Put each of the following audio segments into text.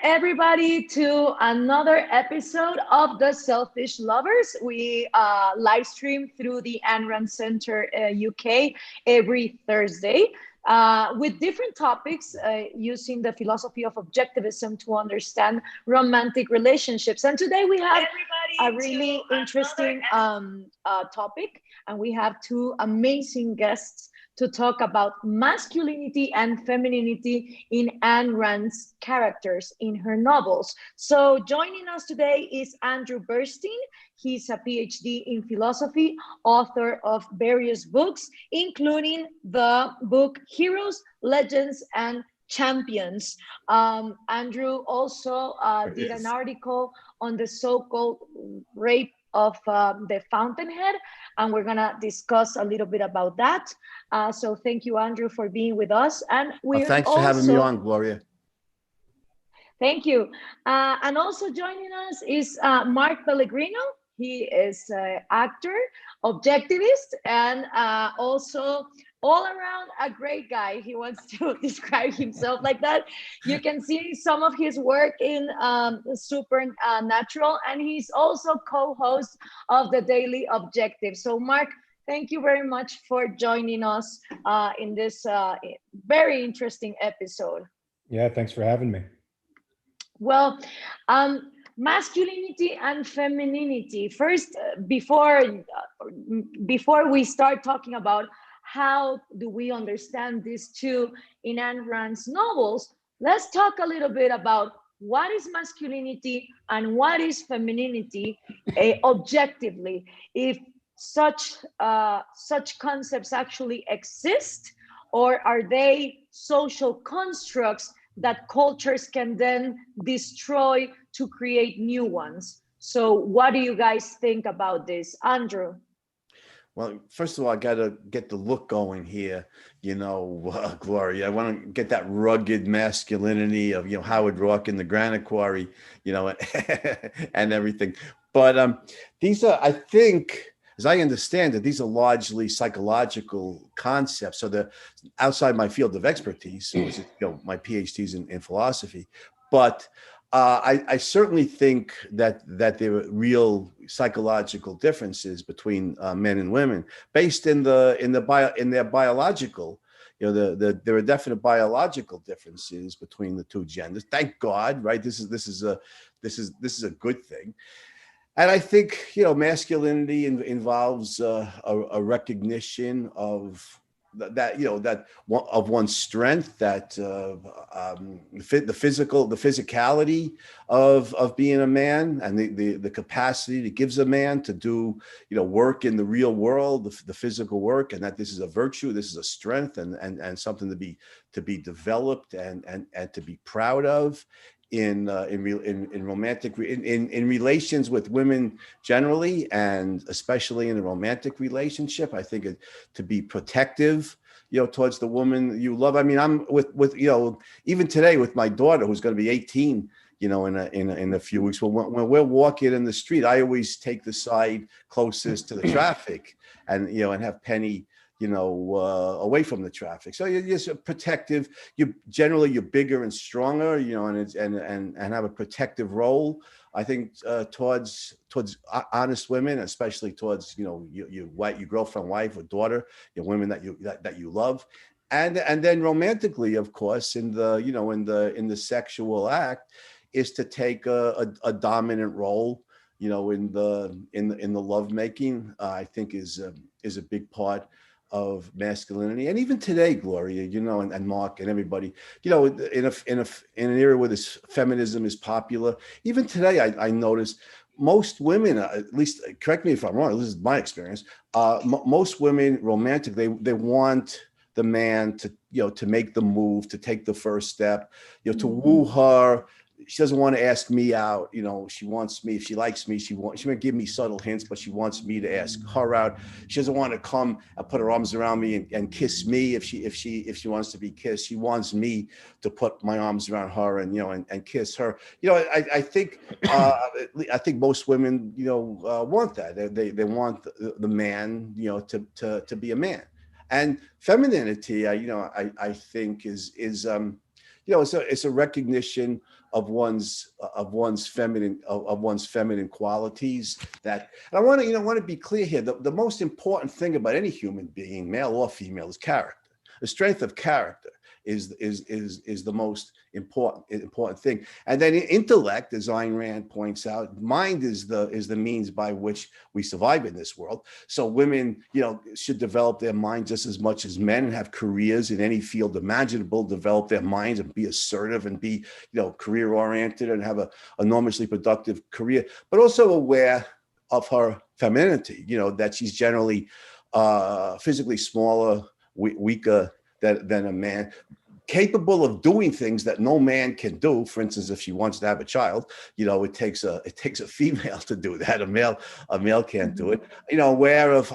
everybody to another episode of The Selfish Lovers. We live stream through the Anran Center UK every Thursday with different topics using the philosophy of objectivism to understand romantic relationships. And today we have a really interesting topic, and we have two amazing guests to talk about masculinity and femininity in Ayn Rand's characters in her novels. So joining us today is Andrew Bernstein. He's a PhD in philosophy, author of various books, including the book Heroes, Legends, and Champions. Andrew also did an article on the so-called rape of the Fountainhead, and we're gonna discuss a little bit about that. So thank you, Andrew, for being with us. And we thanks for having me on, Gloria. Thank you. And also joining us is Mark Pellegrino. He is an actor, objectivist, and also all around a great guy. He wants to describe himself like that. You can see some of his work in Supernatural, and he's also co-host of the Daily Objective. So Mark, thank you very much for joining us in this very interesting episode. Yeah, thanks for having me. Well, masculinity and femininity. First, before we start talking about how do we understand these two in Ayn Rand's novels, let's talk a little bit about what is masculinity and what is femininity objectively. If such concepts actually exist, or are they social constructs that cultures can then destroy to create new ones? So what do you guys think about this? Andrew? Well, first of all, I got to get the look going here, Gloria. I want to get that rugged masculinity of, Howard Roark in the Granite Quarry, and everything. But these are, I think, as I understand it, these are largely psychological concepts. So they're outside my field of expertise, which is, my PhD's in philosophy. But I certainly think that there are real psychological differences between men and women, based in their biological. There are definite biological differences between the two genders. Thank God, right? This is a good thing. And I think, masculinity involves a recognition of of one's strength, that the physicality of being a man, and the capacity that gives a man to do, work in the real world, the physical work, and that this is a virtue, this is a strength, and something to be developed and to be proud of. In romantic in relations with women generally, and especially in a romantic relationship, I think to be protective, towards the woman you love. I mean, I'm with even today with my daughter, who's going to be 18, in a few weeks. When we're walking in the street, I always take the side closest to the traffic, and and have Penny away from the traffic. So you're just protective. You're bigger and stronger, and have a protective role, I think, towards honest women, especially towards, your girlfriend, wife, or daughter, women that you love. And then romantically, of course, in the sexual act, is to take a dominant role, in the lovemaking. I think is a big part of masculinity. And even today, Gloria, and Mark and everybody, in an era where this feminism is popular, even today, I notice most women, at least, correct me if I'm wrong, this is my experience, most women romantic, they want the man to make the move, to take the first step, to woo her. She doesn't want to ask me out. She wants me. If she likes me, she might give me subtle hints, but she wants me to ask her out. She doesn't want to come and put her arms around me and kiss me if she wants to be kissed. She wants me to put my arms around her and kiss her. I think most women want that. They want the man to be a man. And femininity, I think is it's a recognition of one's feminine qualities. That, and I want to be clear here. The most important thing about any human being, male or female, is character. The strength of character is the most important thing. And then intellect, as Ayn Rand points out, mind is the means by which we survive in this world. So women, should develop their mind just as much as men, and have careers in any field imaginable, develop their minds and be assertive and be, career oriented and have a enormously productive career, but also aware of her femininity, that she's generally physically smaller, weaker than a man, capable of doing things that no man can do. For instance, if she wants to have a child, it takes a female to do that. A male can't do it. Aware of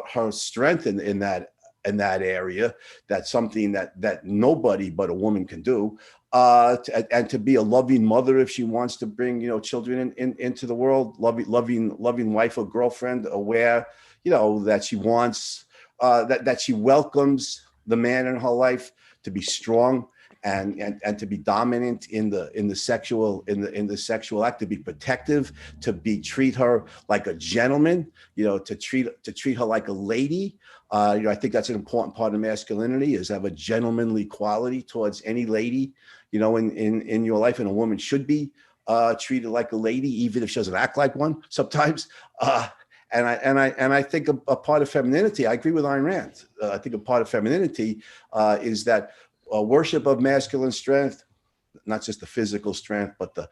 her strength in that area. That's something that nobody but a woman can do. And to be a loving mother if she wants to bring children into the world, loving wife or girlfriend, aware that she wants that she welcomes the man in her life to be strong and to be dominant in the sexual act, to be protective, to treat her like a gentleman, to treat her like a lady. I think that's an important part of masculinity, is have a gentlemanly quality towards any lady, in your life. And a woman should be treated like a lady, even if she doesn't act like one sometimes. And I think a part of femininity, I agree with Ayn Rand. I think a part of femininity is that worship of masculine strength, not just the physical strength, but the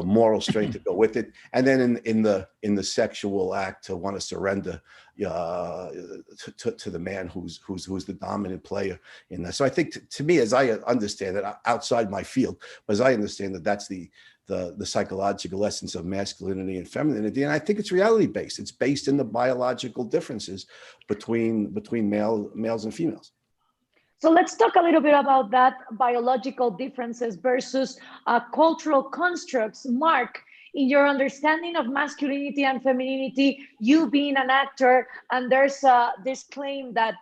moral strength to go with it. And then in the sexual act, to want to surrender to the man who's the dominant player in that. So I think to me, as I understand it, outside my field, but as I understand that, that's the psychological essence of masculinity and femininity. And I think it's reality based. It's based in the biological differences between males and females. So let's talk a little bit about that biological differences versus cultural constructs. Mark, in your understanding of masculinity and femininity, you being an actor, and there's this claim that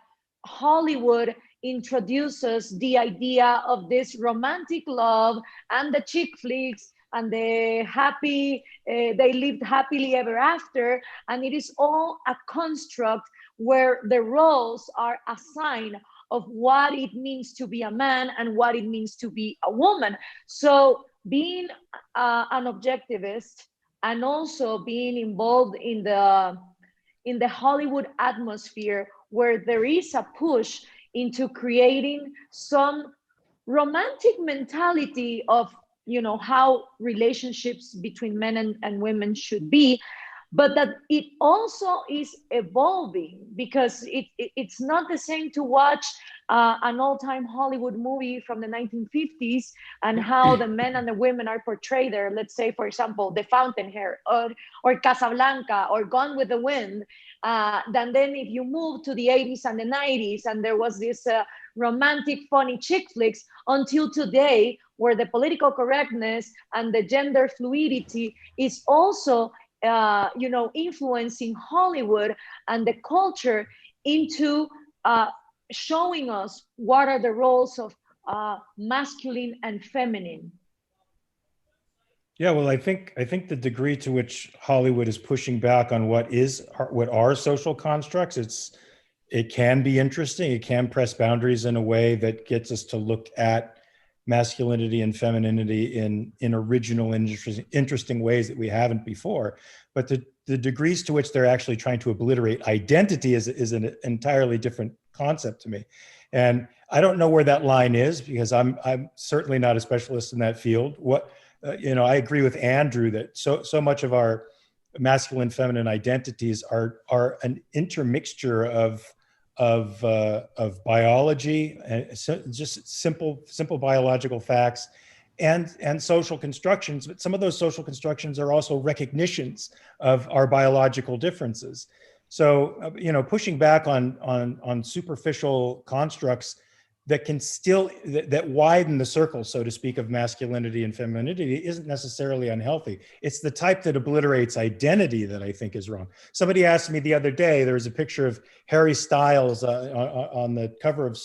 Hollywood introduces the idea of this romantic love and the chick flicks and the happy, they lived happily ever after. And it is all a construct where the roles are assigned of what it means to be a man and what it means to be a woman. So being an objectivist and also being involved in the Hollywood atmosphere, where there is a push into creating some romantic mentality of how relationships between men and women should be, but that it also is evolving, because it's not the same to watch an all-time Hollywood movie from the 1950s and how the men and the women are portrayed there. Let's say, for example, The Fountainhead or Casablanca or Gone with the Wind. Then if you move to the 80s and the 90s, and there was this romantic, funny chick flicks, until today, where the political correctness and the gender fluidity is also influencing Hollywood and the culture into showing us what are the roles of masculine and feminine. Yeah, well, I think the degree to which Hollywood is pushing back on what are social constructs, it can be interesting. It can press boundaries in a way that gets us to look at masculinity and femininity in original and interesting ways that we haven't before. But the degrees to which they're actually trying to obliterate identity is an entirely different concept to me. And I don't know where that line is, because I'm certainly not a specialist in that field. I agree with Andrew that so much of our masculine, feminine identities are an intermixture of biology, and just simple biological facts, and social constructions. But some of those social constructions are also recognitions of our biological differences. So pushing back on superficial constructs that can that widen the circle, so to speak, of masculinity and femininity isn't necessarily unhealthy. It's the type that obliterates identity that I think is wrong. Somebody asked me the other day, there was a picture of Harry Styles on the cover of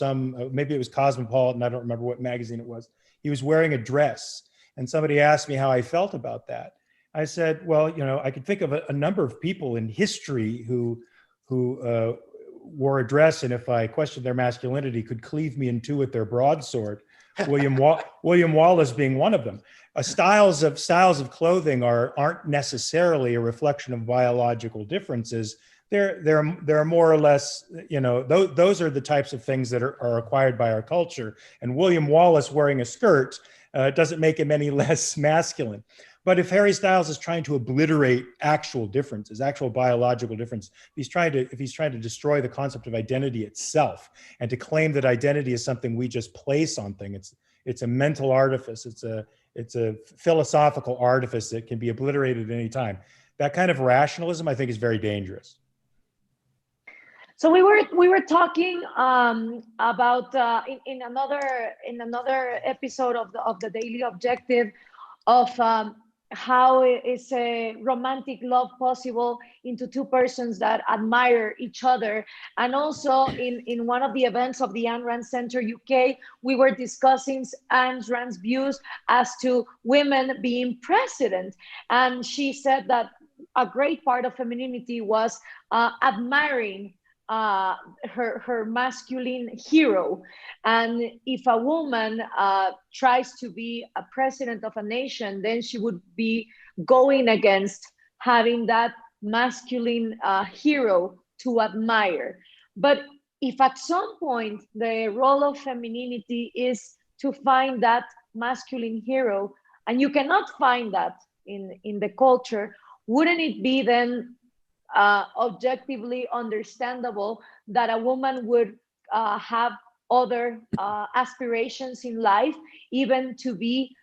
maybe it was Cosmopolitan, I don't remember what magazine it was. he was wearing a dress. And somebody asked me how I felt about that. I said, well, I could think of a number of people in history who wore a dress, and if I questioned their masculinity, could cleave me in two with their broadsword. William Wallace being one of them. Styles of clothing aren't necessarily a reflection of biological differences. They're more or less, those are the types of things that are acquired by our culture. And William Wallace wearing a skirt doesn't make him any less masculine. But if Harry Styles is trying to obliterate actual differences, actual biological difference, if he's trying to destroy the concept of identity itself, and to claim that identity is something we just place on things, it's a mental artifice, it's a philosophical artifice that can be obliterated at any time. That kind of rationalism, I think, is very dangerous. So we were talking about in another episode of the Daily Objective of how is a romantic love possible into two persons that admire each other. And also in one of the events of the Ayn Rand Center UK, we were discussing Ayn Rand's views as to women being president. And she said that a great part of femininity was admiring her masculine hero. And if a woman tries to be a president of a nation, then she would be going against having that masculine hero to admire. But if at some point the role of femininity is to find that masculine hero, and you cannot find that in the culture, wouldn't it be then objectively understandable that a woman would have other aspirations in life, even to be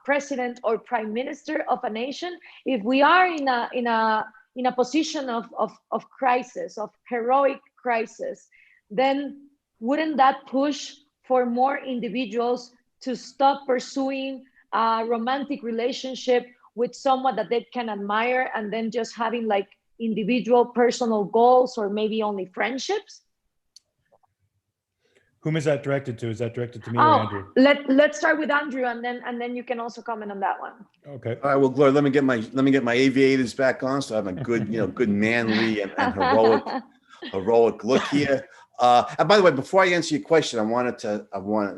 president or prime minister of a nation? If we are in a position of crisis, of heroic crisis, then wouldn't that push for more individuals to stop pursuing a romantic relationship with someone that they can admire, and then just having like individual personal goals, or maybe only friendships? Whom is that directed to? Is that directed to me or Andrew? Let's start with Andrew, and then you can also comment on that one. Okay. All right. Well, Gloria, let me get my aviators back on, so I have a good, good manly and heroic look here. And by the way, before I answer your question,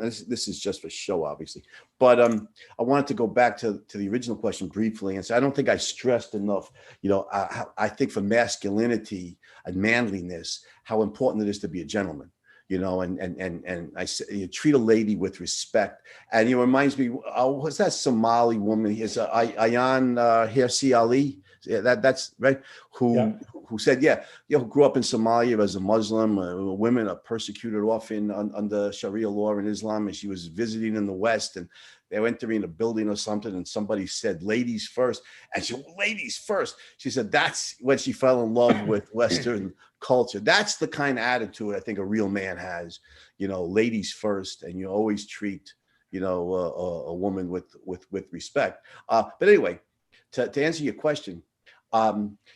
this is just for show, obviously, but I wanted to go back to the original question briefly and say, I don't think I stressed enough, I think for masculinity and manliness, how important it is to be a gentleman. And I say, you treat a lady with respect. And it reminds me, what's that Somali woman? Here's Ayan Hirsi Ali. Yeah, that's right. Who said, who grew up in Somalia as a Muslim. Women are persecuted often under Sharia law in Islam. And she was visiting in the West, and they were entering a building or something, and somebody said, "Ladies first." And she said, "Ladies first." She said that's when she fell in love with Western culture. That's the kind of attitude I think a real man has. Ladies first, and you always treat a woman with respect. But anyway, to answer your question,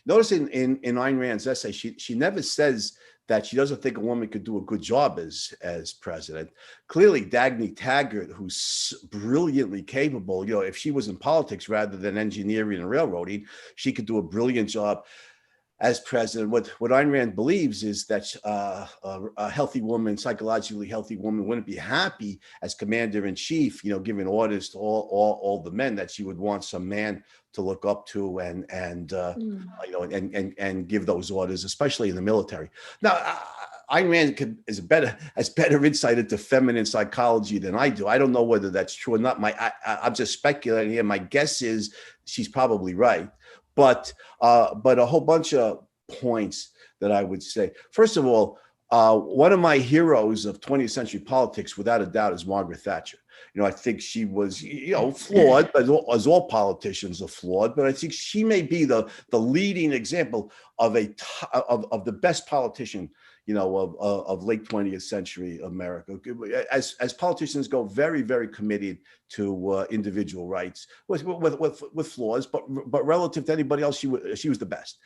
notice in Ayn Rand's essay, she never says that she doesn't think a woman could do a good job as president. Clearly, Dagny Taggart, who's brilliantly capable, if she was in politics rather than engineering and railroading, she could do a brilliant job as president. What Ayn Rand believes is that a healthy woman, psychologically healthy woman, wouldn't be happy as commander in chief, giving orders to all the men, that she would want some man to look up to and give those orders, especially in the military. Now, Ayn Rand has better insight into feminine psychology than I do. I don't know whether that's true or not. I'm just speculating here. My guess is she's probably right. But a whole bunch of points that I would say. First of all, one of my heroes of 20th century politics, without a doubt, is Margaret Thatcher. I think she was, flawed, as all politicians are flawed. But I think she may be the leading example of the best politician, of late 20th century America. As politicians go, very, very committed to individual rights with flaws, but relative to anybody else, she was the best.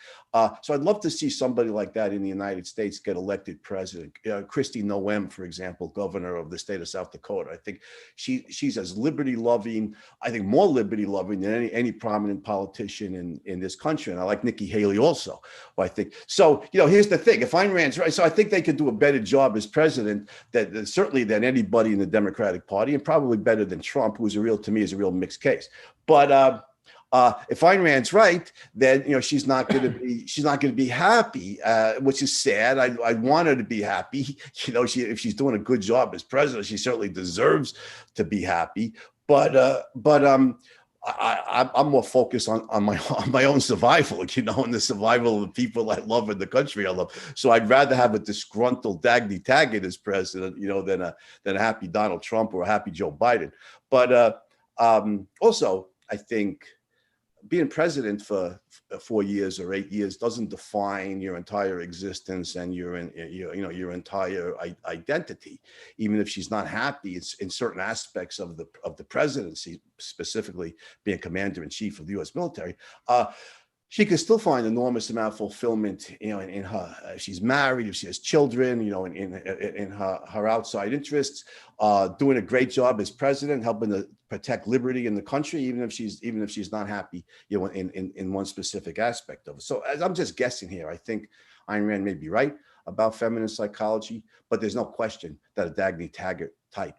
So I'd love to see somebody like that in the United States get elected president. Kristi Noem, for example, governor of the state of South Dakota. I think she's as liberty loving, I think more liberty loving than any prominent politician in this country. And I like Nikki Haley also. I think so. Here's the thing: if Ayn Rand's right, so I think they could do a better job as president certainly than anybody in the Democratic Party, and probably better than Trump, who's to me is a real mixed case. But if Ayn Rand's right, then she's not going to be happy, which is sad. I want her to be happy. If she's doing a good job as president, she certainly deserves to be happy. But I'm more focused on my own survival, and the survival of the people I love and the country I love. So I'd rather have a disgruntled Dagny Taggart as president, than a happy Donald Trump or a happy Joe Biden. But also, I think being president for 4 years or 8 years doesn't define your entire existence and your entire identity. Even if she's not happy, it's in certain aspects of the presidency, specifically being commander in chief of the U.S. military. She can still find enormous amount of fulfillment, in her. If she's married, if she has children, in her outside interests, doing a great job as president, helping to protect liberty in the country, even if she's not happy, in one specific aspect of it. So, as I'm just guessing here, I think Ayn Rand may be right about feminist psychology, but there's no question that a Dagny Taggart type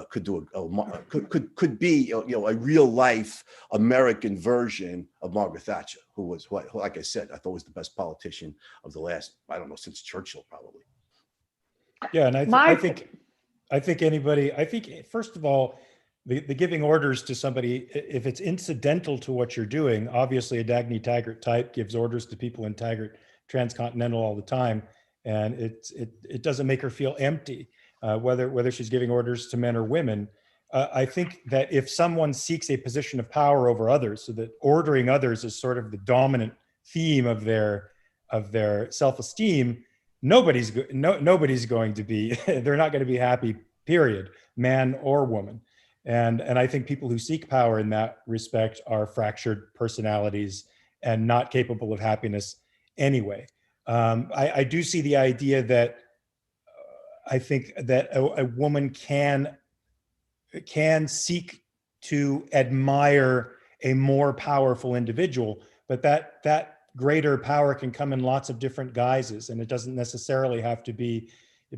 could be a real life American version of Margaret Thatcher, who was like I said, I thought was the best politician of the last, I don't know, since Churchill probably. Yeah, and I think first of all, the giving orders to somebody, if it's incidental to what you're doing, obviously a Dagny Taggart type gives orders to people in Taggart Transcontinental all the time, and it doesn't make her feel empty. Whether she's giving orders to men or women. I think that if someone seeks a position of power over others, so that ordering others is sort of the dominant theme of their self-esteem, nobody's going to be, they're not going to be happy, period, man or woman. And I think people who seek power in that respect are fractured personalities and not capable of happiness anyway. I do see the idea that I think that a woman can seek to admire a more powerful individual, but that greater power can come in lots of different guises, and it doesn't necessarily have to be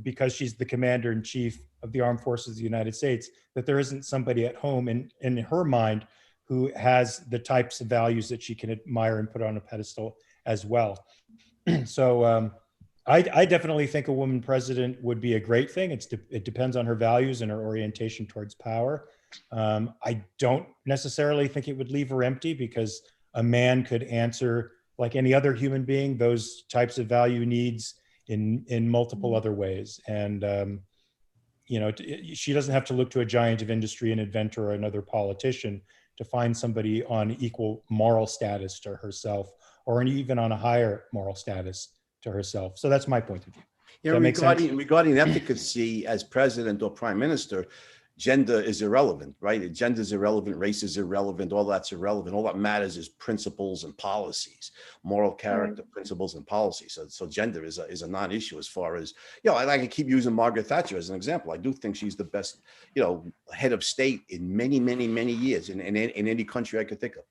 because she's the commander-in-chief of the armed forces of the United States, that there isn't somebody at home in her mind who has the types of values that she can admire and put on a pedestal as well. So I definitely think a woman president would be a great thing. It depends on her values and her orientation towards power. I don't necessarily think it would leave her empty, because a man could answer, like any other human being, those types of value needs in multiple other ways. And she doesn't have to look to a giant of industry, an inventor, or another politician to find somebody on equal moral status to herself, or even on a higher moral status to herself. So that's my point of view. Regarding efficacy as president or prime minister, gender is irrelevant, right? Gender is irrelevant, race is irrelevant, all that's irrelevant. All that matters is principles and policies, moral character, principles and policies. So gender is a non-issue as far as, I can keep using Margaret Thatcher as an example. I do think she's the best, head of state in many, many, many years in any country I could think of.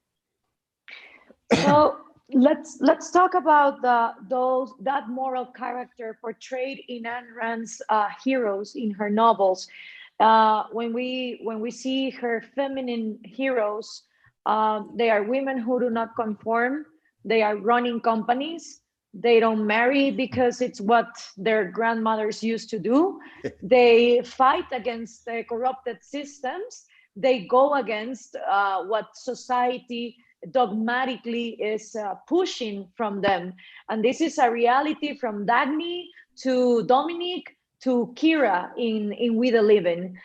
So let's talk about that moral character portrayed in Ayn Rand's heroes in her novels. When we see her feminine heroes, they are women who do not conform. They are running companies. They don't marry because it's what their grandmothers used to do. They fight against the corrupted systems. They go against what society dogmatically is pushing from them. And this is a reality from Dagny to Dominic to Kira in We the Living.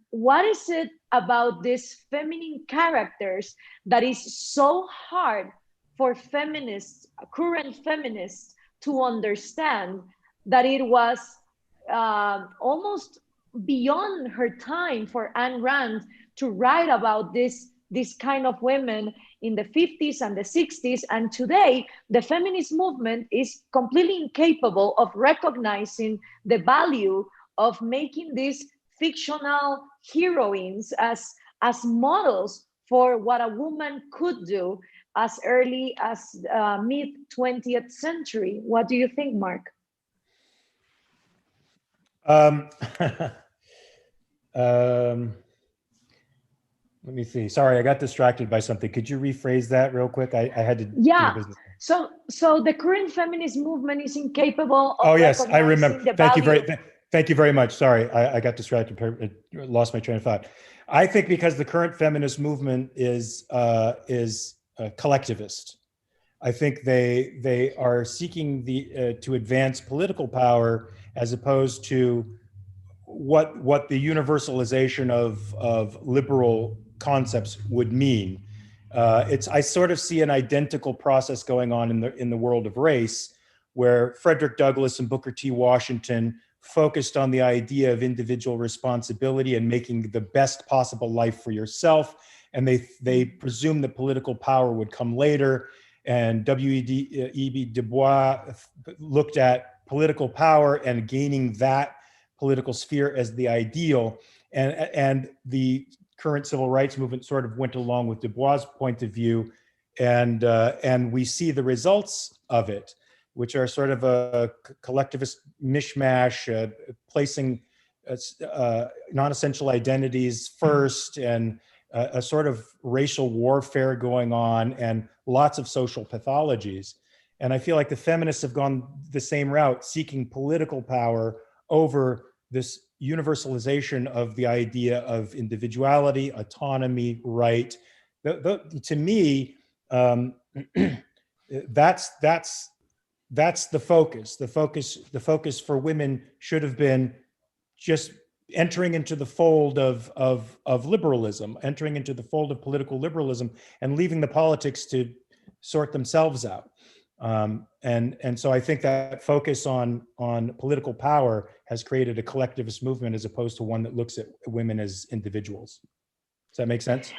What is it about these feminine characters that is so hard for feminists, current feminists, to understand, that it was almost beyond her time for Ayn Rand to write about this kind of women in the 50s and the 60s. And today, the feminist movement is completely incapable of recognizing the value of making these fictional heroines as models for what a woman could do as early as mid 20th century. What do you think, Mark? Um, um, let me see. Sorry, I got distracted by something. Could you rephrase that real quick? I had to do Yeah. business. So the current feminist movement is incapable of Oh yes, I remember. recognizing the Thank you very much. Sorry, I got distracted. Lost my train of thought. I think because the current feminist movement is collectivist. I think they are seeking to advance political power as opposed to what the universalization of liberal concepts would mean. I sort of see an identical process going on in the world of race, where Frederick Douglass and Booker T. Washington focused on the idea of individual responsibility and making the best possible life for yourself, and they presumed that political power would come later. And W.E.B. Du Bois looked at political power and gaining that political sphere as the ideal, and the current civil rights movement sort of went along with Du Bois' point of view, and we see the results of it, which are sort of a collectivist mishmash, placing non-essential identities first, and a sort of racial warfare going on, and lots of social pathologies. And I feel like the feminists have gone the same route, seeking political power over this universalization of the idea of individuality, autonomy, right. To me, that's the focus. The focus for women should have been just entering into the fold of liberalism, entering into the fold of political liberalism, and leaving the politics to sort themselves out. And so I think that focus on political power has created a collectivist movement as opposed to one that looks at women as individuals. Does that make sense?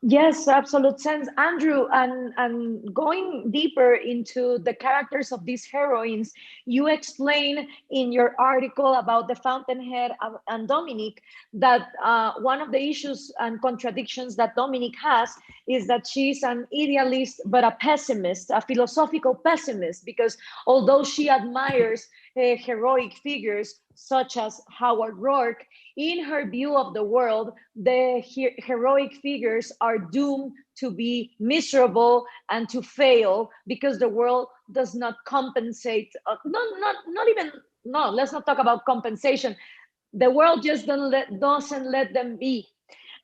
Yes, absolute sense, Andrew. And going deeper into the characters of these heroines, you explain in your article about the fountainhead and Dominique that one of the issues and contradictions that Dominique has is that she's an idealist but a pessimist, a philosophical pessimist, because although she admires heroic figures such as Howard Rourke, in her view of the world, the heroic figures are doomed to be miserable and to fail because the world does not compensate. Let's not talk about compensation. The world just doesn't let them be.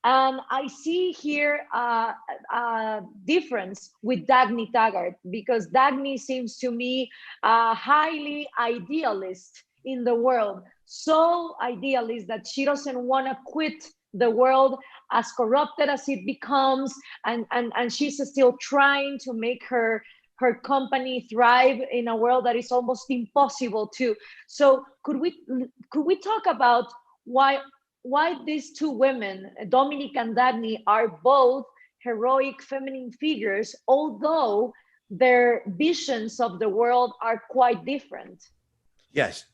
And I see here a difference with Dagny Taggart, because Dagny seems to me a highly idealist in the world, so idealist that she doesn't want to quit the world as corrupted as it becomes, and she's still trying to make her company thrive in a world that is almost impossible to. So could we talk about why these two women, Dominique and Dagny, are both heroic feminine figures, although their visions of the world are quite different? Yes,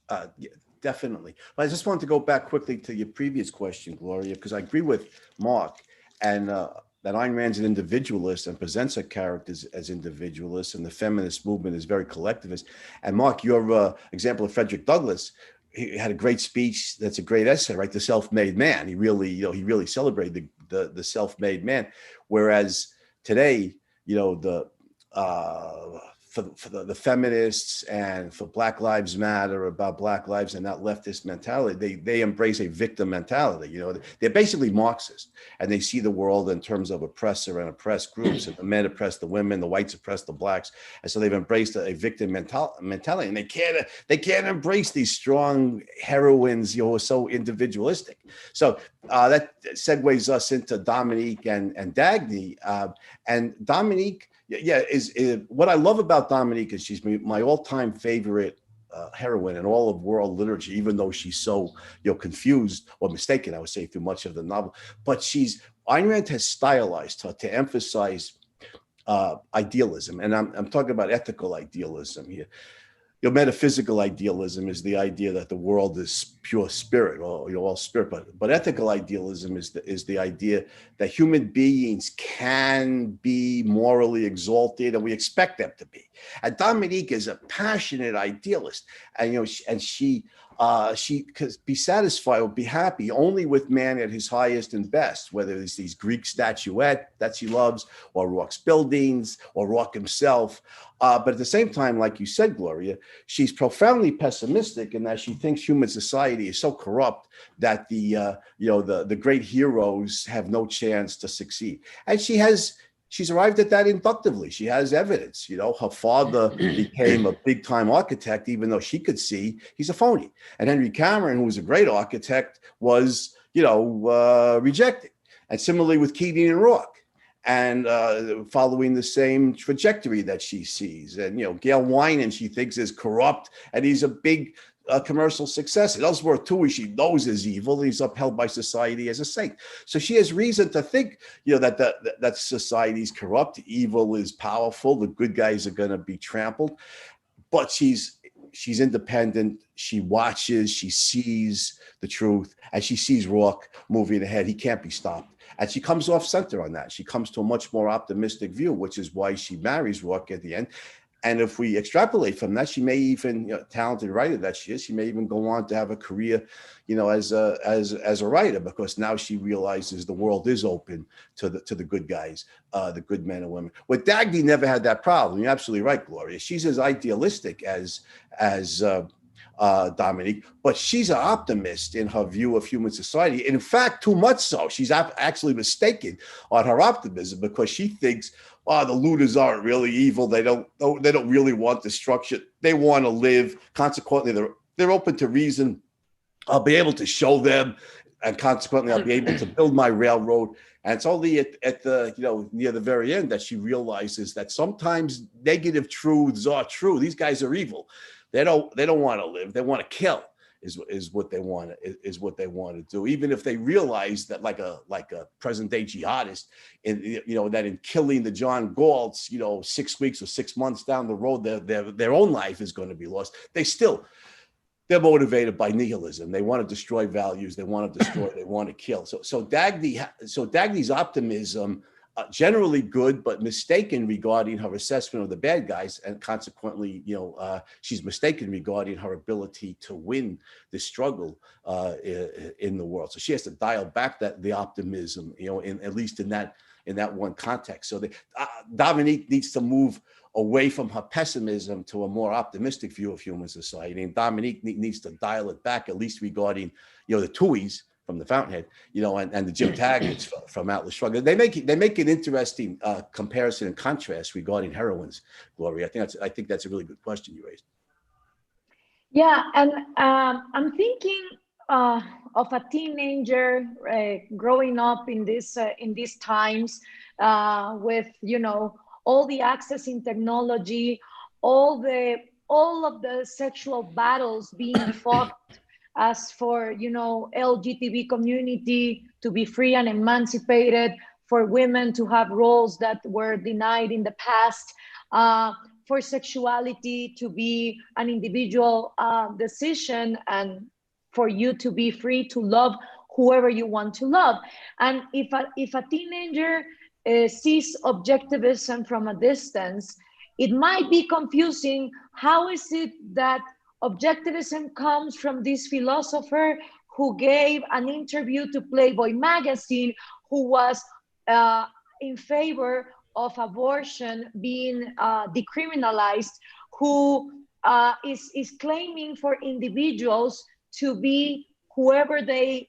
definitely. But I just wanted to go back quickly to your previous question, Gloria, because I agree with Mark, and that Ayn Rand's an individualist and presents her characters as individualists, and the feminist movement is very collectivist. And Mark, your example of Frederick Douglass, he had a great speech. That's a great essay, right? The self-made man. He really celebrated the self-made man. Whereas today, for the feminists and for Black Lives Matter, about Black lives and that leftist mentality, they embrace a victim mentality. They're basically Marxist, and they see the world in terms of oppressor and oppressed groups, and the men oppress the women, the whites oppress the blacks, and so they've embraced a victim mentality, and they can't embrace these strong heroines, who are so individualistic. So that segues us into Dominique and Dagny, and Dominique. Yeah, is what I love about Dominique is she's my all-time favorite heroine in all of world literature, even though she's so, confused or mistaken, I would say, through much of the novel. But Ayn Rand has stylized her to emphasize idealism, and I'm talking about ethical idealism here. Metaphysical idealism is the idea that the world is pure spirit, or all spirit. But ethical idealism is the idea that human beings can be morally exalted, and we expect them to be. And Dominique is a passionate idealist, and she could be satisfied or be happy only with man at his highest and best, whether it's these Greek statuette that she loves, or Rock's buildings, or Rock himself. But at the same time, like you said, Gloria, she's profoundly pessimistic in that she thinks human society is so corrupt that the great heroes have no chance to succeed. And she's arrived at that inductively. She has evidence. Her father became a big-time architect, even though she could see he's a phony. And Henry Cameron, who was a great architect, was, rejected. And similarly with Keating and Rock, and following the same trajectory that she sees. And, Gail Wyman, she thinks is corrupt, and he's a big commercial success. And Ellsworth too, she knows is evil. He's upheld by society as a saint. So she has reason to think, that society's corrupt, evil is powerful, the good guys are going to be trampled. But she's independent. She watches, she sees the truth, and she sees Rourke moving ahead. He can't be stopped. And she comes off center on that. She comes to a much more optimistic view, which is why she marries Rourke at the end. And if we extrapolate from that, she may even, talented writer that she is, she may even go on to have a career, as a writer, because now she realizes the world is open to the good guys, the good men and women. With Dagny never had that problem. You're absolutely right, Gloria. She's as idealistic as Dominique, but she's an optimist in her view of human society. In fact, too much so. She's actually mistaken on her optimism, because she thinks, the looters aren't really evil. They don't really want destruction. They want to live. Consequently, they're open to reason. I'll be able to show them, and consequently, I'll be able to build my railroad. And it's only at the, near the very end that she realizes that sometimes negative truths are true. These guys are evil. They don't want to live. They want to kill. Is what they want to do. Even if they realize that, like a present day jihadist, that in killing the John Galts, 6 weeks or 6 months down the road, their own life is going to be lost. They're motivated by nihilism. They want to destroy values. They want to destroy. They want to kill. So Dagny's optimism, generally good, but mistaken regarding her assessment of the bad guys, and consequently, she's mistaken regarding her ability to win this struggle in the world. So she has to dial back the optimism, at least in that one context. So Dominique needs to move away from her pessimism to a more optimistic view of human society, and Dominique needs to dial it back, at least regarding the Tuohys from the Fountainhead, and the Jim Taggarts from Atlas Shrugged. They make an interesting comparison and contrast regarding heroines, Gloria. I think that's a really good question you raised. Yeah, and I'm thinking of a teenager growing up in these times with all the access in technology, all of the sexual battles being fought as for LGTB community to be free and emancipated, for women to have roles that were denied in the past, for sexuality to be an individual decision, and for you to be free to love whoever you want to love. And if a teenager sees objectivism from a distance, it might be confusing. How is it that objectivism comes from this philosopher who gave an interview to Playboy magazine, who was in favor of abortion being decriminalized, who is claiming for individuals to be whoever they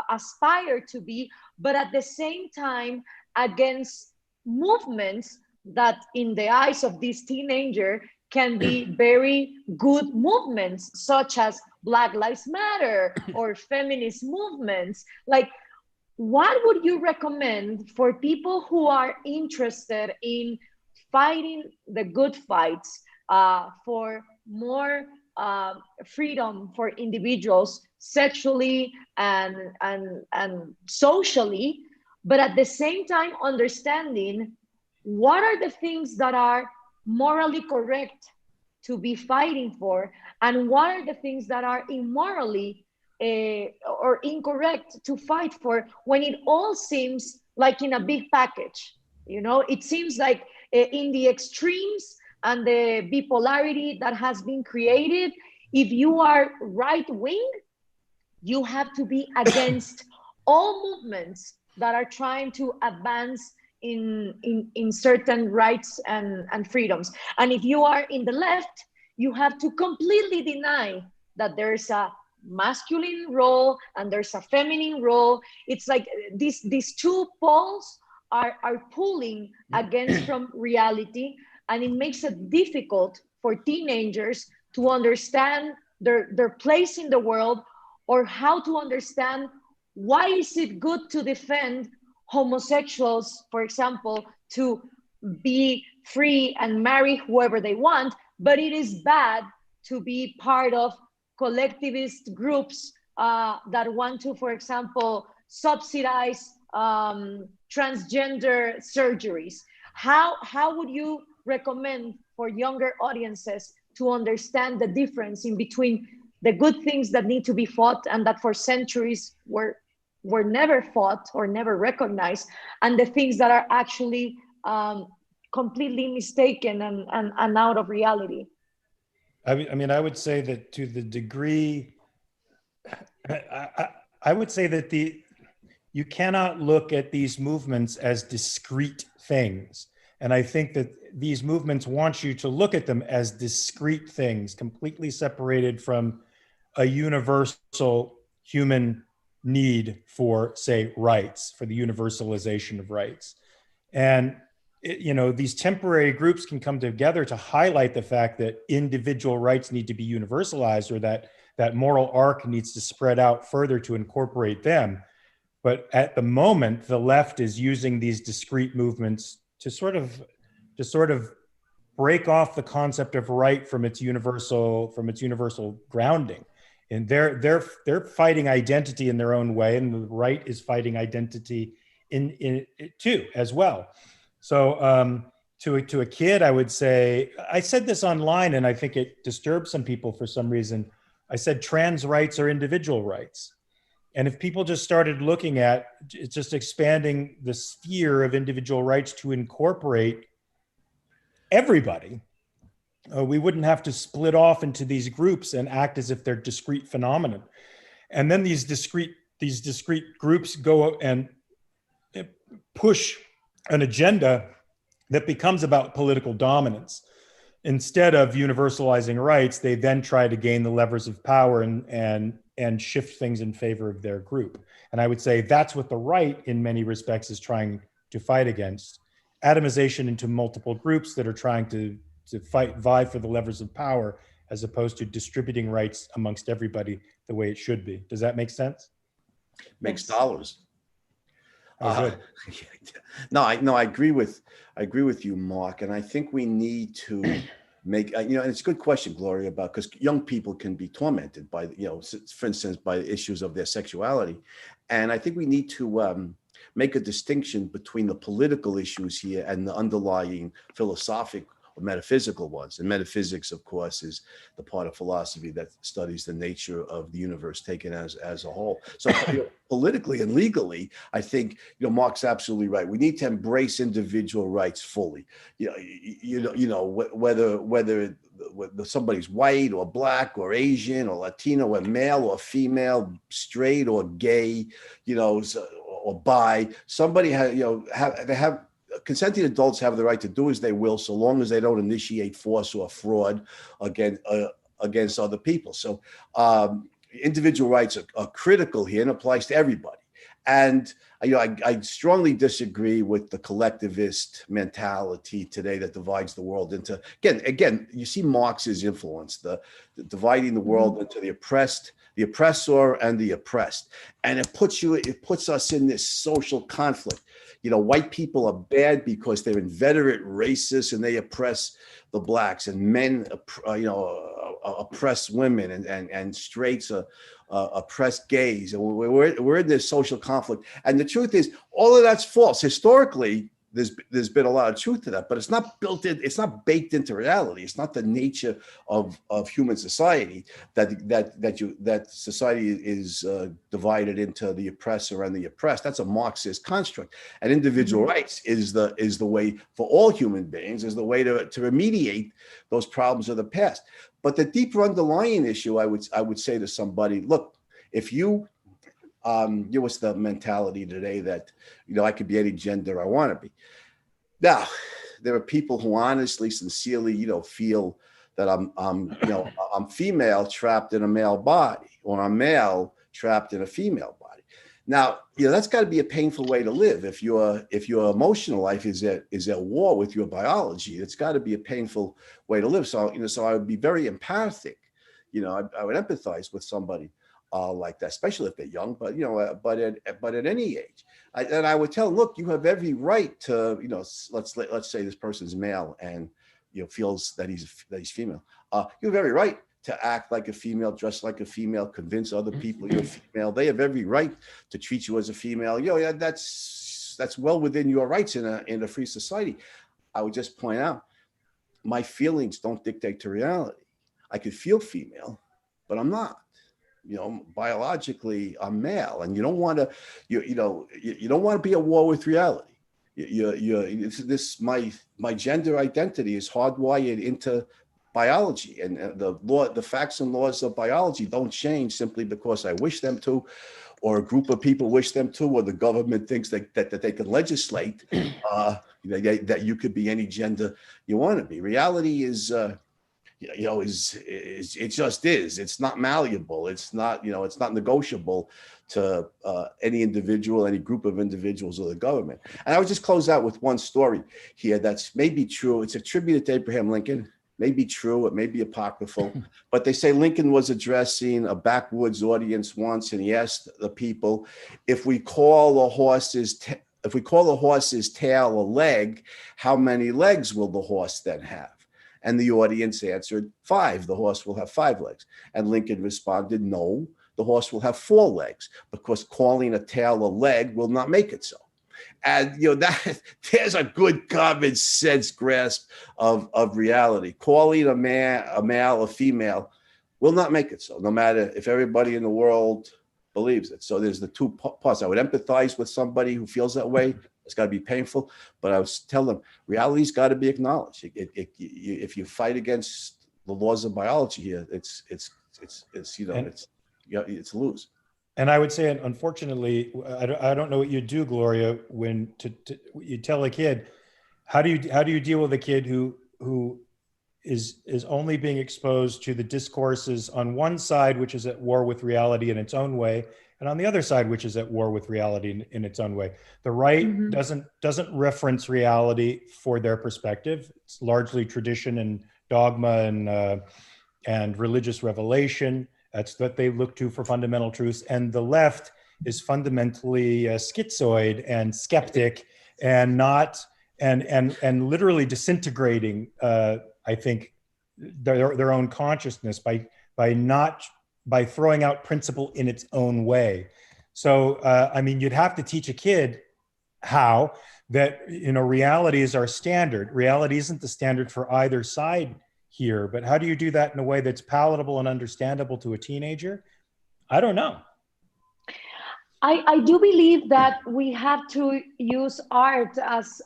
aspire to be, but at the same time against movements that in the eyes of this teenager can be very good movements, such as Black Lives Matter or feminist movements. Like, what would you recommend for people who are interested in fighting the good fights for more freedom for individuals sexually and socially, but at the same time understanding what are the things that are morally correct to be fighting for, and what are the things that are immorally or incorrect to fight for, when it all seems like in a big package. It seems like in the extremes and the bipolarity that has been created, if you are right wing, you have to be against all movements that are trying to advance in certain rights and freedoms. And if you are in the left, you have to completely deny that there's a masculine role and there's a feminine role. It's like these two poles are pulling against from reality, and it makes it difficult for teenagers to understand their place in the world, or how to understand why is it good to defend homosexuals, for example, to be free and marry whoever they want, but it is bad to be part of collectivist groups that want to, for example, subsidize transgender surgeries. How would you recommend for younger audiences to understand the difference in between the good things that need to be fought and that for centuries were never fought or never recognized, and the things that are actually completely mistaken and out of reality? I mean, I would say that to the degree, I would say that you cannot look at these movements as discrete things. And I think that these movements want you to look at them as discrete things, completely separated from a universal human need for, say, rights, for the universalization of rights. And these temporary groups can come together to highlight the fact that individual rights need to be universalized, or that moral arc needs to spread out further to incorporate them. But at the moment, the left is using these discrete movements to sort of break off the concept of right from its universal grounding. And they're fighting identity in their own way, and the right is fighting identity in it too as well. So to a kid, I would say, I said this online and I think it disturbed some people for some reason. I said trans rights are individual rights. And if people just started looking at just expanding the sphere of individual rights to incorporate everybody, we wouldn't have to split off into these groups and act as if they're discrete phenomena. And then these discrete groups go and push an agenda that becomes about political dominance. Instead of universalizing rights, they then try to gain the levers of power and shift things in favor of their group. And I would say that's what the right, in many respects, is trying to fight against. Atomization into multiple groups that are trying to vie for the levers of power, as opposed to distributing rights amongst everybody the way it should be. Does that make sense? Makes dollars. Good. No, I agree with you, Mark, and I think we need to make and it's a good question, Gloria, about, because young people can be tormented by for instance, by issues of their sexuality, and I think we need to make a distinction between the political issues here and the underlying philosophic or metaphysical ones. And metaphysics, of course, is the part of philosophy that studies the nature of the universe taken as a whole. So politically and legally, I think Mark's absolutely right. We need to embrace individual rights fully. Whether somebody's white or black or Asian or Latino or male or female, straight or gay, or bi, somebody have consenting adults have the right to do as they will, so long as they don't initiate force or fraud against other people. So individual rights are critical here, and applies to everybody. And I strongly disagree with the collectivist mentality today that divides the world into, again, you see Marx's influence, the dividing the world into the oppressed, the oppressor, and the oppressed. And it puts us in this social conflict. White people are bad because they're inveterate racists and they oppress the blacks, and men, oppress women and straights oppress gays, and we're in this social conflict. And the truth is, all of that's false. Historically, there's been a lot of truth to that, but it's not built in. It's not baked into reality. It's not the nature of human society that society is divided into the oppressor and the oppressed. That's a Marxist construct. And individual rights is the way for all human beings, is the way to remediate those problems of the past. But the deeper underlying issue, I would say to somebody, look, if you what's the mentality today that, I could be any gender I want to be. Now, there are people who honestly, sincerely, feel that I'm female trapped in a male body, or I'm male trapped in a female body. Now, that's got to be a painful way to live. If your emotional life is at war with your biology, it's got to be a painful way to live. So, so I would be very empathic. I would empathize with somebody like that, especially if they're young, but but at any age, I would tell them, look, you have every right to, let's say this person's male and feels that he's female. You have every right to act like a female, dress like a female, convince other people you're a female. They have every right to treat you as a female. That's well within your rights in a free society. I would just point out, my feelings don't dictate to reality. I could feel female, but I'm not. Biologically, I'm male, and you don't want to, you don't want to be at war with reality. My gender identity is hardwired into biology, and the facts and laws of biology don't change simply because I wish them to, or a group of people wish them to, or the government thinks that they can legislate that you could be any gender you want to be. Reality is. It just is. It's not malleable. It's not, it's not negotiable to any individual, any group of individuals, or the government. And I would just close out with one story here that's maybe true. It's attributed to Abraham Lincoln. May be true. It may be apocryphal, but they say Lincoln was addressing a backwoods audience once, and he asked the people, if we call a horse's tail a leg, how many legs will the horse then have? And the audience answered 5. The horse will have 5 legs. And Lincoln responded, no, the horse will have 4 legs, because calling a tail a leg will not make it so. And there's a good common sense grasp of reality. Calling a male a female will not make it so, no matter if everybody in the world believes it. So there's the two parts. I would empathize with somebody who feels that way. It's got to be painful, but I was telling them, reality's got to be acknowledged. If you fight against the laws of biology here, it's lose. And I would say, unfortunately, I don't know what you do, Gloria, when you tell a kid, how do you deal with a kid who is only being exposed to the discourses on one side, which is at war with reality in its own way, and on the other side, which is at war with reality in its own way. The right doesn't reference reality for their perspective. It's largely tradition and dogma and religious revelation. That's what they look to for fundamental truths. And the left is fundamentally schizoid and skeptic and literally disintegrating, I think, their own consciousness by throwing out principle in its own way. So, you'd have to teach a kid how that, reality is our standard. Reality isn't the standard for either side here, but how do you do that in a way that's palatable and understandable to a teenager? I don't know. I do believe that we have to use art as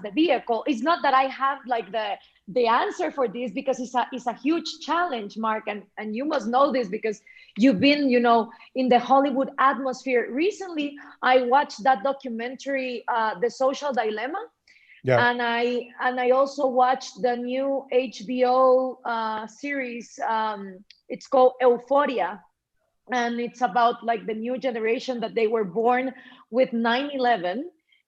the vehicle. It's not that I have like the answer for this, because it's a huge challenge, Mark, and you must know this because you've been, in the Hollywood atmosphere. Recently, I watched that documentary, The Social Dilemma. Yeah. And I also watched the new HBO series. It's called Euphoria. And it's about like the new generation that they were born with 9/11.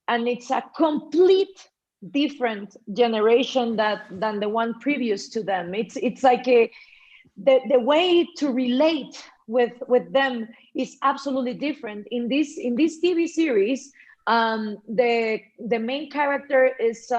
And it's a complete different generation than the one previous to them. It's like the way to relate with them is absolutely different. In this TV series, the main character is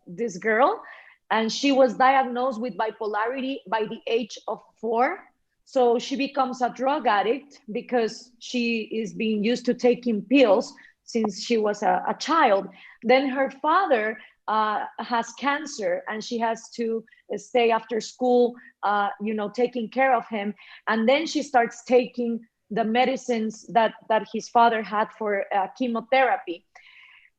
this girl, and she was diagnosed with bipolarity by the age of 4. So she becomes a drug addict because she is being used to taking pills since she was a child. Then her father has cancer, and she has to stay after school, taking care of him. And then she starts taking the medicines that his father had for chemotherapy.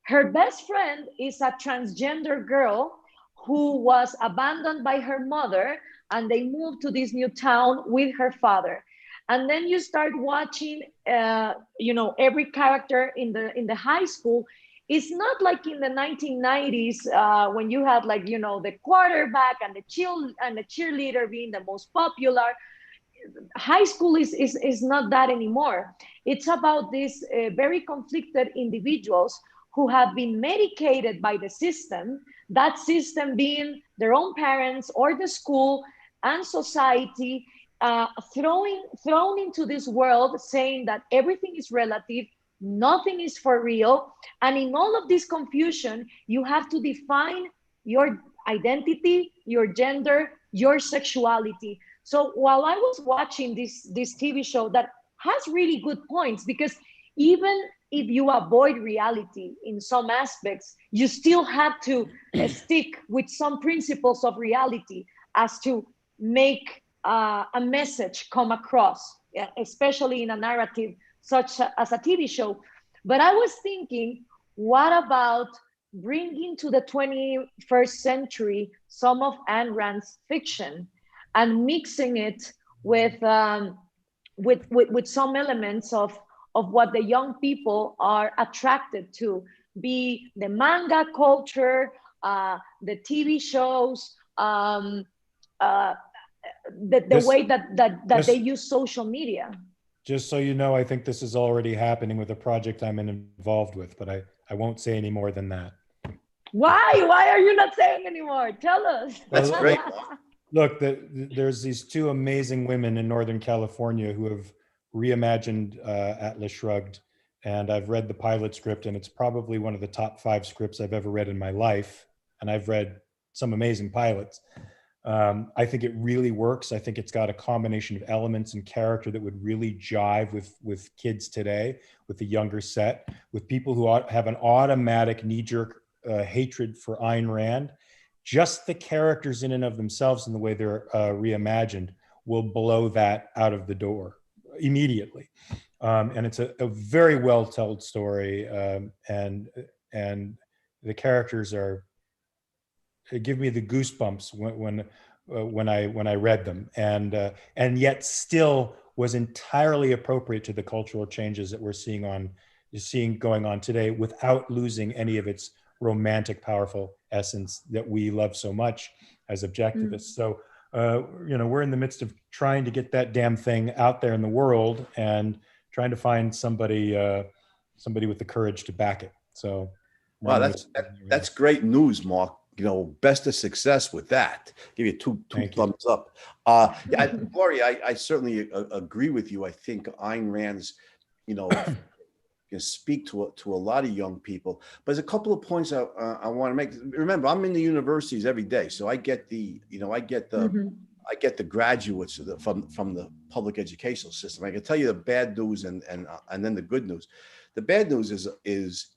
Her best friend is a transgender girl who was abandoned by her mother, and they moved to this new town with her father. And then you start watching, every character in the high school. It's not like in the 1990s when you had the quarterback and the cheerleader being the most popular. High school is not that anymore. It's about these very conflicted individuals who have been medicated by the system, that system being their own parents or the school and society, thrown into this world saying that everything is relative, nothing is for real. And in all of this confusion, you have to define your identity, your gender, your sexuality. So while I was watching this TV show that has really good points, because even if you avoid reality in some aspects, you still have to stick with some principles of reality as to make a message come across, especially in a narrative such as a TV show. But I was thinking, what about bringing to the 21st century some of Ayn Rand's fiction and mixing it with some elements of what the young people are attracted to, be the manga culture, the TV shows, the way that they use social media. Just so you know, I think this is already happening with a project I'm involved with, but I won't say any more than that. Why? Why are you not saying anymore? Tell us. That's great. Look, there's these two amazing women in Northern California who have reimagined Atlas Shrugged, and I've read the pilot script, and it's probably one of the top 5 scripts I've ever read in my life, and I've read some amazing pilots. I think it really works. I think it's got a combination of elements and character that would really jive with kids today, with the younger set, with people who have an automatic knee-jerk hatred for Ayn Rand. Just the characters in and of themselves and the way they're reimagined will blow that out of the door immediately. And it's a very well-told story, and the characters give me the goosebumps when I read them, and yet still was entirely appropriate to the cultural changes that we're seeing going on today, without losing any of its romantic, powerful essence that we love so much as objectivists. So, we're in the midst of trying to get that damn thing out there in the world and trying to find somebody with the courage to back it. So, wow, that's great news, Mark. Best of success with that. Give you two thumbs up. Gloria, I certainly agree with you. I think Ayn Rand's, can speak to a lot of young people. But there's a couple of points I want to make. Remember, I'm in the universities every day, so I get the graduates from the public educational system. I can tell you the bad news and then the good news. The bad news is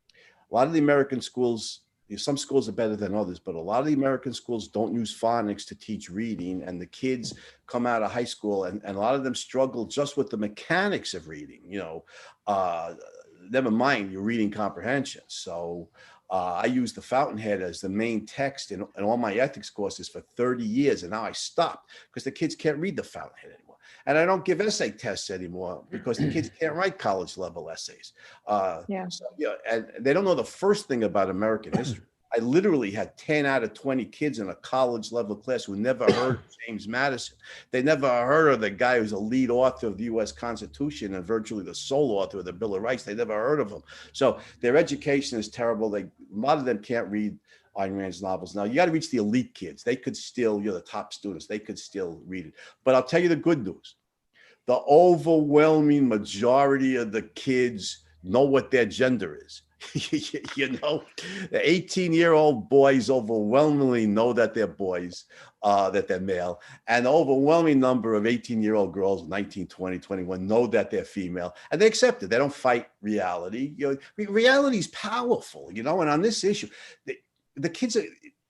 a lot of the American schools. Some schools are better than others, but a lot of the American schools don't use phonics to teach reading, and the kids come out of high school and a lot of them struggle just with the mechanics of reading, never mind your reading comprehension. So I used the Fountainhead as the main text in all my ethics courses for 30 years, and now I stopped because the kids can't read the Fountainhead anymore. And I don't give essay tests anymore because the kids can't write college level essays. And they don't know the first thing about American history. I literally had 10 out of 20 kids in a college level class who never heard of James Madison. They never heard of the guy who's a lead author of the US Constitution and virtually the sole author of the Bill of Rights. They never heard of him. So their education is terrible. A lot of them can't read Ayn Rand's novels. Now, you got to reach the elite kids. They could still, the top students, they could still read it. But I'll tell you the good news. The overwhelming majority of the kids know what their gender is. You know, the 18-year-old boys overwhelmingly know that they're boys, that they're male, and the overwhelming number of 18-year-old girls, 19, 20, 21, know that they're female, and they accept it. They don't fight reality. You know, reality is powerful, you know, and on this issue, the kids are,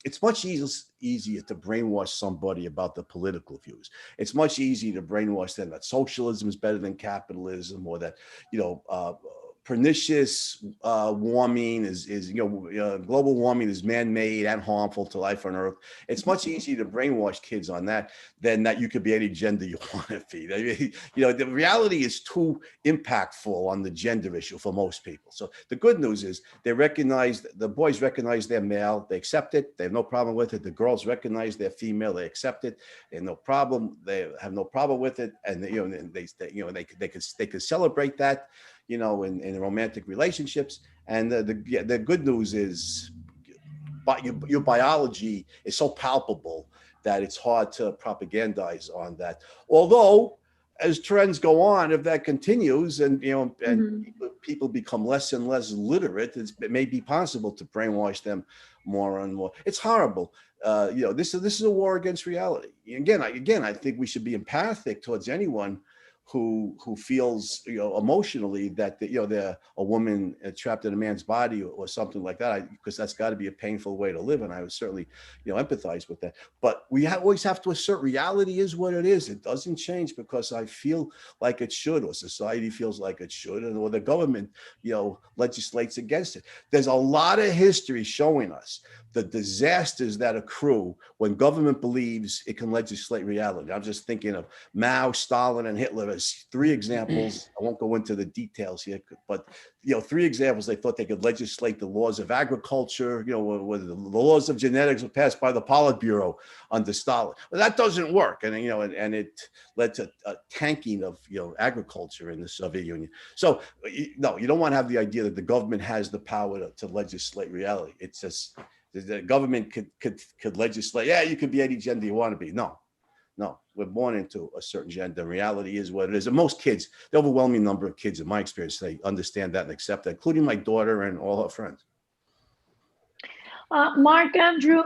it's much easier to brainwash somebody about the political views. It's much easier to brainwash them that socialism is better than capitalism, or that, you know, pernicious warming is global warming is man-made and harmful to life on Earth. It's much easier to brainwash kids on that than that you could be any gender you want to be. I mean, you know, the reality is too impactful on the gender issue for most people. So the good news is the boys recognize they're male, they accept it, they have no problem with it. The girls recognize they're female, they accept it, they have no problem, they have no problem with it, and they could celebrate that, you know, in romantic relationships. And the good news is, your biology is so palpable that it's hard to propagandize on that. Although, as trends go on, if that continues, and people become less and less literate, it may be possible to brainwash them more and more. It's horrible. This is a war against reality. Again, I think we should be empathic towards anyone who feels, you know, emotionally that they're a woman trapped in a man's body or something like that, because that's got to be a painful way to live, and I would certainly, you know, empathize with that. But we always have to assert reality is what it is. It doesn't change because I feel like it should, or society feels like it should, or the government, you know, legislates against it. There's a lot of history showing us the disasters that accrue when government believes it can legislate reality. I'm just thinking of Mao, Stalin, and Hitler as three examples. I won't go into the details here, but, you know, three examples. They thought they could legislate the laws of agriculture, you know, whether the laws of genetics were passed by the Politburo under Stalin. But that doesn't work. And, you know, and it led to a tanking of, you know, agriculture in the Soviet Union. So, no, you don't want to have the idea that the government has the power to legislate reality. It's just, the government could legislate, yeah, you could be any gender you want to be. No, we're born into a certain gender. Reality is what it is. And most kids, the overwhelming number of kids in my experience, they understand that and accept that, including my daughter and all her friends. Mark, Andrew,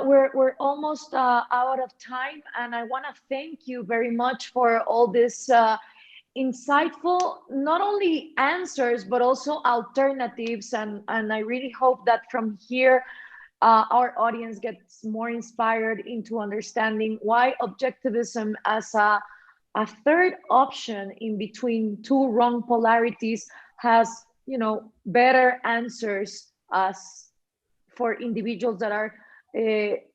we're almost out of time, and I want to thank you very much for all this insightful, not only answers, but also alternatives. And I really hope that from here, our audience gets more inspired into understanding why objectivism as a third option in between two wrong polarities has, you know, better answers as for individuals that are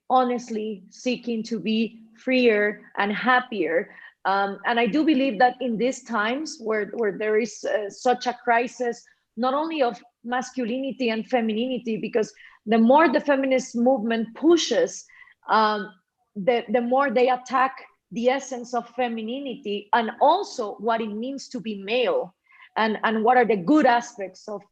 honestly seeking to be freer and happier. And I do believe that in these times where there is such a crisis, not only of masculinity and femininity, because the more the feminist movement pushes, the more they attack the essence of femininity, and also what it means to be male, and what are the good aspects of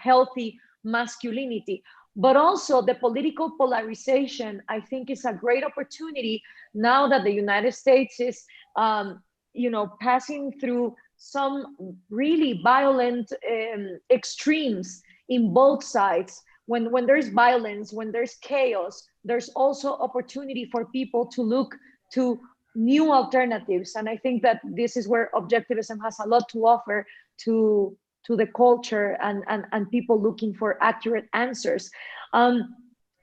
healthy masculinity. But also the political polarization, I think, is a great opportunity now that the United States is, passing through some really violent extremes in both sides. When there's violence, when there's chaos, there's also opportunity for people to look to new alternatives. And I think that this is where objectivism has a lot to offer to the culture and people looking for accurate answers. And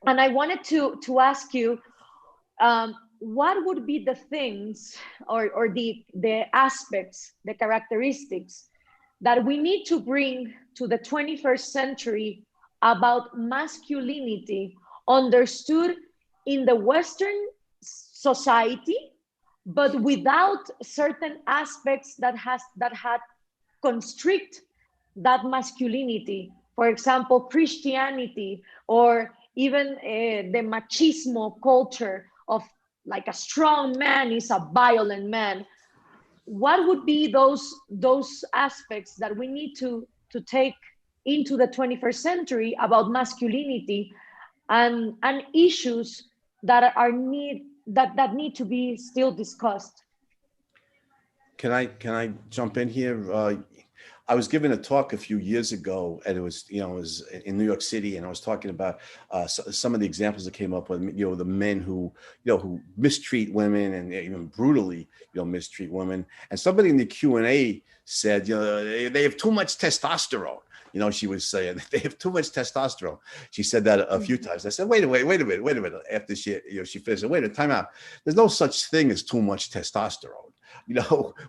I wanted to ask you, what would be the things or the aspects, the characteristics that we need to bring to the 21st century about masculinity understood in the Western society, but without certain aspects that had constrict that masculinity? For example, Christianity, or even the machismo culture of like a strong man is a violent man. What would be those aspects that we need to take into the 21st century about masculinity and issues that need to be still discussed? Can I jump in here? I was giving a talk a few years ago, and it was, it was in New York City, and I was talking about some of the examples that came up with, the men who, who mistreat women and even brutally, mistreat women. And somebody in the Q&A said, they have too much testosterone. She was saying they have too much testosterone. She said that a few times. I said, wait a minute. After she finished, wait a time out. There's no such thing as too much testosterone.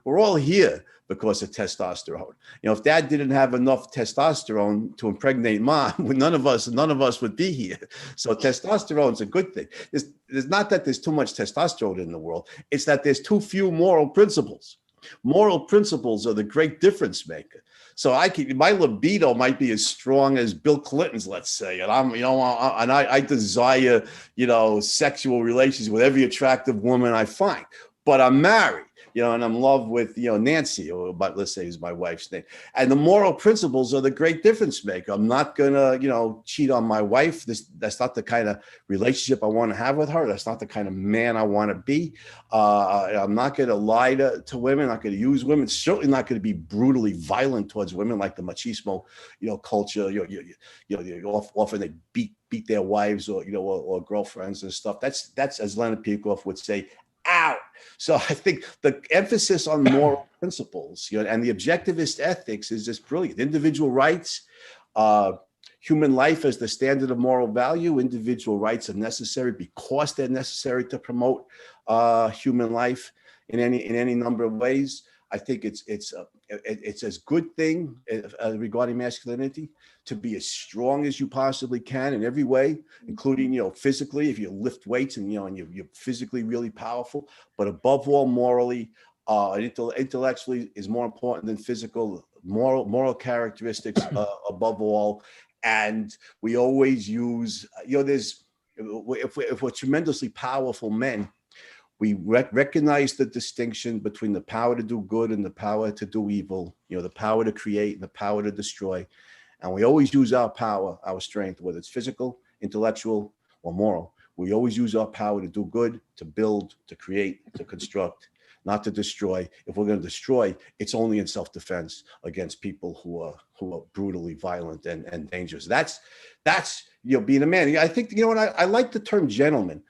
We're all here because of testosterone. If dad didn't have enough testosterone to impregnate mom, none of us would be here. So testosterone is a good thing. There's not that there's too much testosterone in the world. It's that there's too few moral principles. Moral principles are the great difference maker. So my libido might be as strong as Bill Clinton's, let's say, and I desire, sexual relations with every attractive woman I find, but I'm married. And I'm in love with, Nancy, but let's say is my wife's name. And the moral principles are the great difference maker. I'm not gonna, cheat on my wife. That's not the kind of relationship I want to have with her. That's not the kind of man I want to be. I'm not gonna lie to women. I'm not gonna use women. Certainly not gonna be brutally violent towards women like the machismo, culture. Often they beat their wives or girlfriends and stuff. That's as Leonard Peikoff would say, out. So I think the emphasis on moral principles, and the objectivist ethics is just brilliant. Individual rights, human life as the standard of moral value. Individual rights are necessary because they're necessary to promote human life in any number of ways. I think it's a good thing regarding masculinity to be as strong as you possibly can in every way, including, physically, if you lift weights and, and you're physically really powerful, but above all, morally, intellectually is more important than physical, moral characteristics above all. And we always use, if we're tremendously powerful men, we recognize the distinction between the power to do good and the power to do evil, the power to create and the power to destroy. And we always use our power, our strength, whether it's physical, intellectual, or moral. We always use our power to do good, to build, to create, to construct, not to destroy. If we're going to destroy, it's only in self-defense against people who are brutally violent and dangerous. That's being a man. I think, I like the term gentleman,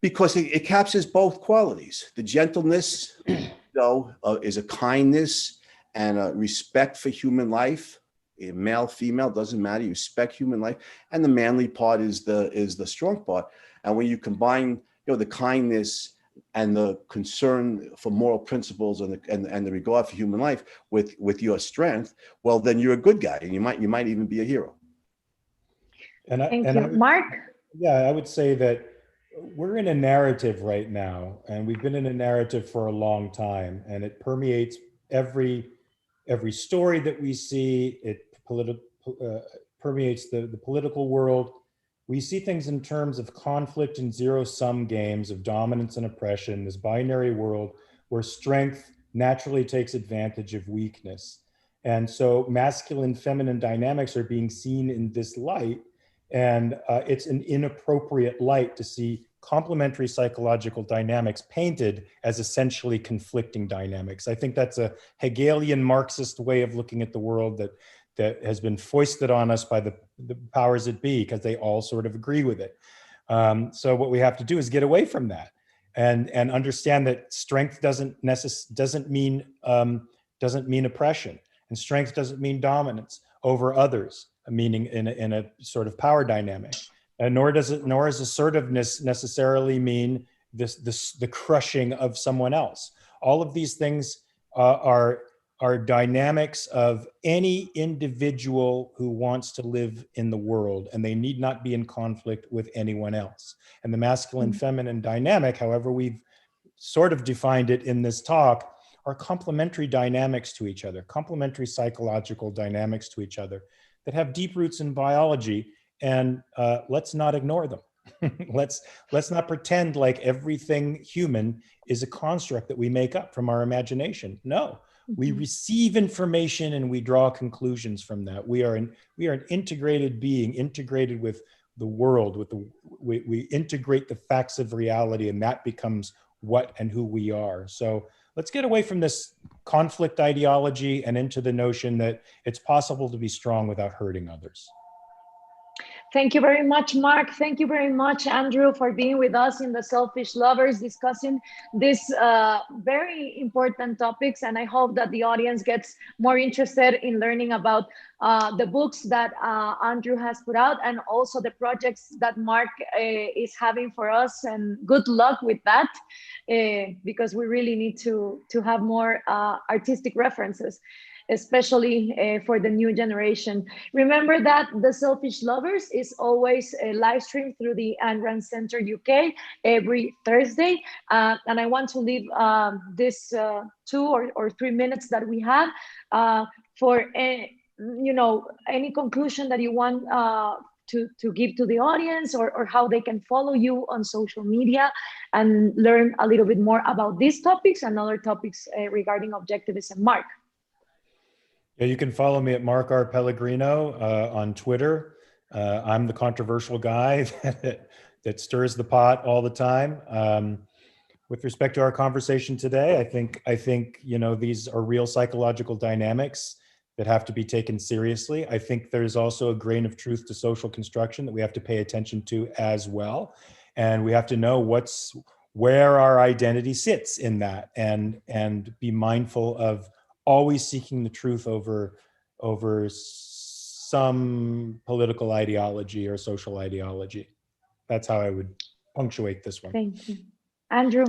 because it captures both qualities. The gentleness, is a kindness and a respect for human life. Male, female, doesn't matter. You respect human life, and the manly part is the strong part. And when you combine, the kindness and the concern for moral principles and the regard for human life with your strength, well, then you're a good guy, and you might even be a hero. Thank you, Mark. Yeah, I would say that we're in a narrative right now, and we've been in a narrative for a long time, and it permeates every story that we see. It permeates the political world. We see things in terms of conflict and zero-sum games of dominance and oppression, this binary world where strength naturally takes advantage of weakness. And so masculine, feminine dynamics are being seen in this light, and it's an inappropriate light to see complementary psychological dynamics painted as essentially conflicting dynamics. I think that's a Hegelian Marxist way of looking at the world that has been foisted on us by the powers that be, because they all sort of agree with it. So what we have to do is get away from that and understand that strength doesn't mean oppression, and strength doesn't mean dominance over others, meaning in a sort of power dynamic. And nor does assertiveness necessarily mean the crushing of someone else. All of these things are dynamics of any individual who wants to live in the world, and they need not be in conflict with anyone else. And the masculine-feminine dynamic, however we've sort of defined it in this talk, are complementary dynamics to each other, complementary psychological dynamics to each other that have deep roots in biology. And let's not ignore them. let's not pretend like everything human is a construct that we make up from our imagination. No, we receive information and we draw conclusions from that. We are an integrated being, integrated with the world. We integrate the facts of reality, and that becomes what and who we are. So let's get away from this conflict ideology and into the notion that it's possible to be strong without hurting others. Thank you very much, Mark. Thank you very much, Andrew, for being with us in the Selfish Lovers, discussing these very important topics. And I hope that the audience gets more interested in learning about the books that Andrew has put out, and also the projects that Mark is having for us. And good luck with that, because we really need to have more artistic references, especially for the new generation. Remember that The Selfish Lovers is always a live stream through the Ayn Rand Center UK every Thursday. And I want to leave this 2 or 3 minutes that we have for any conclusion that you want to give to the audience, or how they can follow you on social media and learn a little bit more about these topics and other topics regarding objectivism. Mark. Yeah, you can follow me at Mark R. Pellegrino on Twitter. I'm the controversial guy that stirs the pot all the time. With respect to our conversation today, I think these are real psychological dynamics that have to be taken seriously. I think there's also a grain of truth to social construction that we have to pay attention to as well, and we have to know where our identity sits in that, and be mindful of always seeking the truth over some political ideology or social ideology. That's how I would punctuate this one. Thank you. Andrew.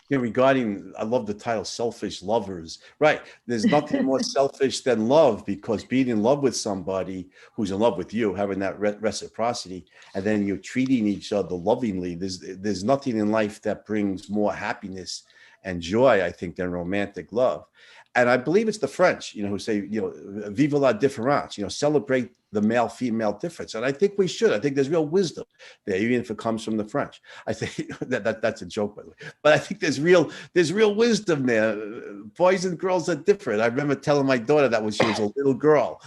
Yeah, I love the title, Selfish Lovers. Right. There's nothing more selfish than love, because being in love with somebody who's in love with you, having that reciprocity, and then you're treating each other lovingly. There's nothing in life that brings more happiness and joy, I think, than romantic love. And I believe it's the French, who say, vive la différence, celebrate the male-female difference. And I think we should. I think there's real wisdom there, even if it comes from the French. I think that's a joke, by the way. But I think there's real wisdom there. Boys and girls are different. I remember telling my daughter that when she was a little girl,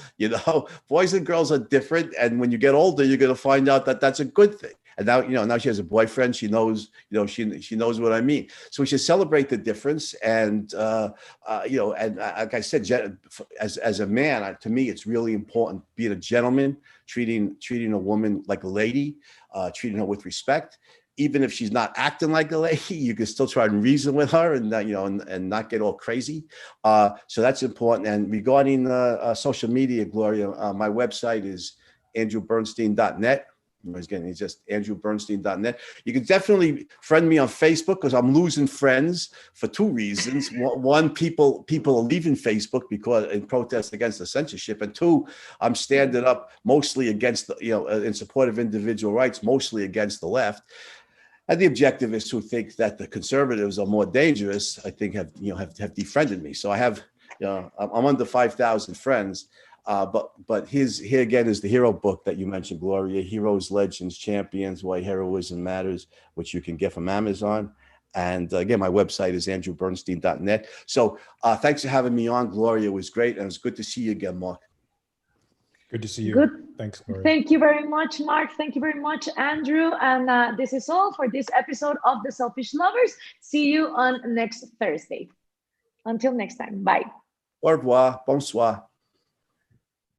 boys and girls are different. And when you get older, you're going to find out that that's a good thing. And now, now she has a boyfriend. She knows, she knows what I mean. So we should celebrate the difference. And, and like I said, as a man, to me, it's really important being a gentleman, treating a woman like a lady, treating her with respect. Even if she's not acting like a lady, you can still try and reason with her, and and not get all crazy. So that's important. And regarding social media, Gloria, my website is andrewbernstein.net. It's just andrewbernstein.net. You can definitely friend me on Facebook, because I'm losing friends for 2 reasons. One, people are leaving Facebook because in protest against the censorship, and 2, I'm standing up mostly against in support of individual rights, mostly against the left. And the objectivists who think that the conservatives are more dangerous, I think have defriended me. So I have, I'm under 5,000 friends. But here again is the hero book that you mentioned, Gloria, Heroes, Legends, Champions, Why Heroism Matters, which you can get from Amazon. And again, my website is andrewbernstein.net. So thanks for having me on, Gloria. It was great. And it's good to see you again, Mark. Good to see you. Good. Thanks, Gloria. Thank you very much, Mark. Thank you very much, Andrew. And this is all for this episode of The Selfish Lovers. See you on next Thursday. Until next time. Bye. Au revoir. Bonsoir.